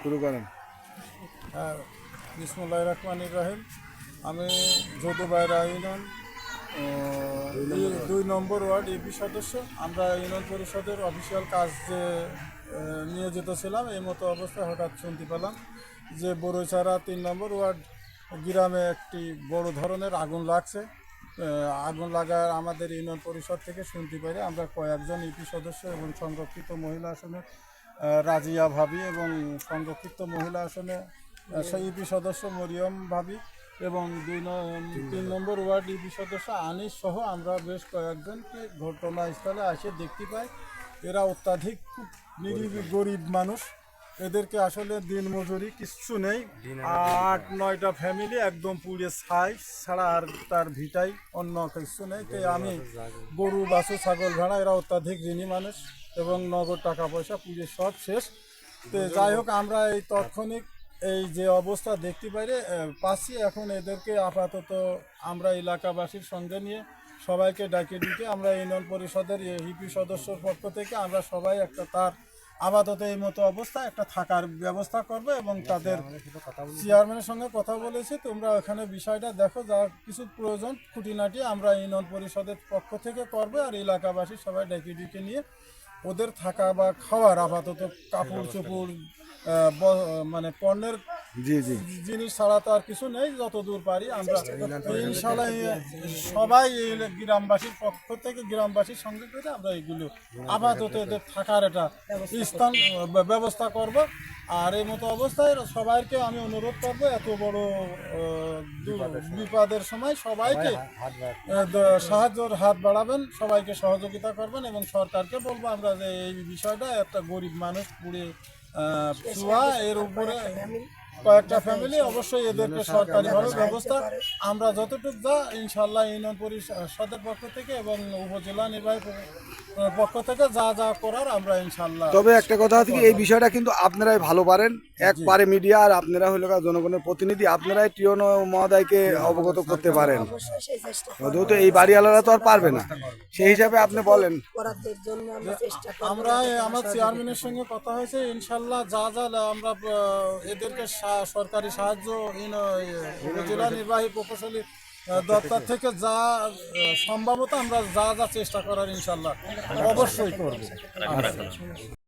শুরু করেন। হ্যাঁ, বিসমুল্লাহির রহমানির রহিম। আমি যদুবাইরা ইউনিয়ন 2 নম্বর ওয়ার্ড ইউপি সদস্য। আমরা ইউনিয়ন পরিষদের অফিসিয়াল কাজ যে নিয়োজিত ছিলাম, এই মতো অবস্থায় হঠাৎ শুনতে পেলাম যে বড়ইছড়া 3 নম্বর ওয়ার্ড গ্রামে একটি বড় ধরনের আগুন লাগছে। আগুন লাগার আমাদের ইউনিয়ন পরিষদ থেকে শুনতে পারি আমরা কয়েকজন ইউপি সদস্য এবং সংরক্ষিত মহিলা আসনে রাজিয়া ভাবি এবং সংরক্ষিত মহিলা আসনে সেই ইউপি সদস্য মরিয়ম ভাবি এবং 3 নম্বর ওয়ার্ড ইউপি সদস্য আনিস সহ আমরা বেশ কয়েকজনকে ঘটনাস্থলে এসে দেখতে পাই। এরা অত্যাধিক খুব নিরীহ গরিব মানুষ। এদেরকে আসলে দিন মজুরি কিচ্ছু নেই। 8-9টা ফ্যামিলি একদম পুড়ে ছাই ছাড়া আর তার ভিটাই অন্য কিছু নেই। তো আমি গরু বাছু ছাগল ভেড়া এরা অত্যাধিক ঋণী মানুষ এবং নগদ টাকা পয়সা পুড়ে সব শেষ। তো যাই হোক, আমরা এই তাৎক্ষণিক এই যে অবস্থা দেখতে পাচ্ছি, এখন এদেরকে আপাতত আমরা এলাকাবাসীর সঙ্গে নিয়ে সবাইকে ডাকে আমরা ইউনিয়ন পরিষদের ইউপি সদস্যর পক্ষ থেকে আমরা সবাই একটা তার আপাতত এই মতো অবস্থা একটা থাকার ব্যবস্থা করবে এবং তাদের চেয়ারম্যানের সঙ্গে কথা বলেছি, তোমরা ওখানে বিষয়টা দেখো, যা কিছু প্রয়োজন খুঁটিনাটি আমরা ইউনিয়ন পরিষদের পক্ষ থেকে করবে। আর এলাকাবাসী সবাই ডেকে নিয়ে ওদের থাকা বা খাওয়ার আপাতত কাপড় চোপড় মানে পণ্যের জিনিস ছাড়া তো আর কিছু নেই। যতদূর পারি আমরা ইনশাআল্লাহ সবাই এই গ্রামবাসীর পক্ষ থেকে গ্রামবাসীর সঙ্গে করে আমরা এইগুলো আপাতত এদের থাকার একটা স্থান ব্যবস্থা করব। আর এই মতো অবস্থায় সবাইকে আমি অনুরোধ করবো, এত বড় বিপদের সময় সবাইকে সাহায্যের হাত বাড়াবেন, সবাইকে সহযোগিতা করবেন এবং সরকারকে বলবো আমরা যে এই বিষয়টা একটা গরিব মানুষ পুড়ে ছোঁয়া, এর উপরে কয়েকটা ফ্যামিলি অবশ্যই এদেরকে সরকারিভাবে ব্যবস্থা আমরা যতটুকু যা ইনশাল্লাহ ইউনিয়ন পরিষদের পক্ষ থেকে এবং উপজেলা নির্বাহী পক্ষ থেকে যা যা করার আমরা ইনশাল্লাহ। তবে একটা কথা হচ্ছে এই বিষয়টা কিন্তু আপনারাই ভালো পারেন, একবারে মিডিয়া আর আপনারা হলো জনগণের প্রতিনিধি, আপনারাই টিওন মহোদয়কে অবগত করতে পারেন। যেহেতু এই বাড়িওয়ালারা তো আর পারবে না, সেই হিসাবে আপনি বলেন। আমরা আমার চেয়ারম্যানের সঙ্গে কথা হয়েছে, ইনশাল্লাহ যা যা আমরা এদেরকে সরকারি সাহায্য উপজেলা নির্বাহী প্রকৌশলী দপ্তর থেকে যা সম্ভবত আমরা যা যা চেষ্টা করার ইনশাল্লাহ অবশ্যই করব।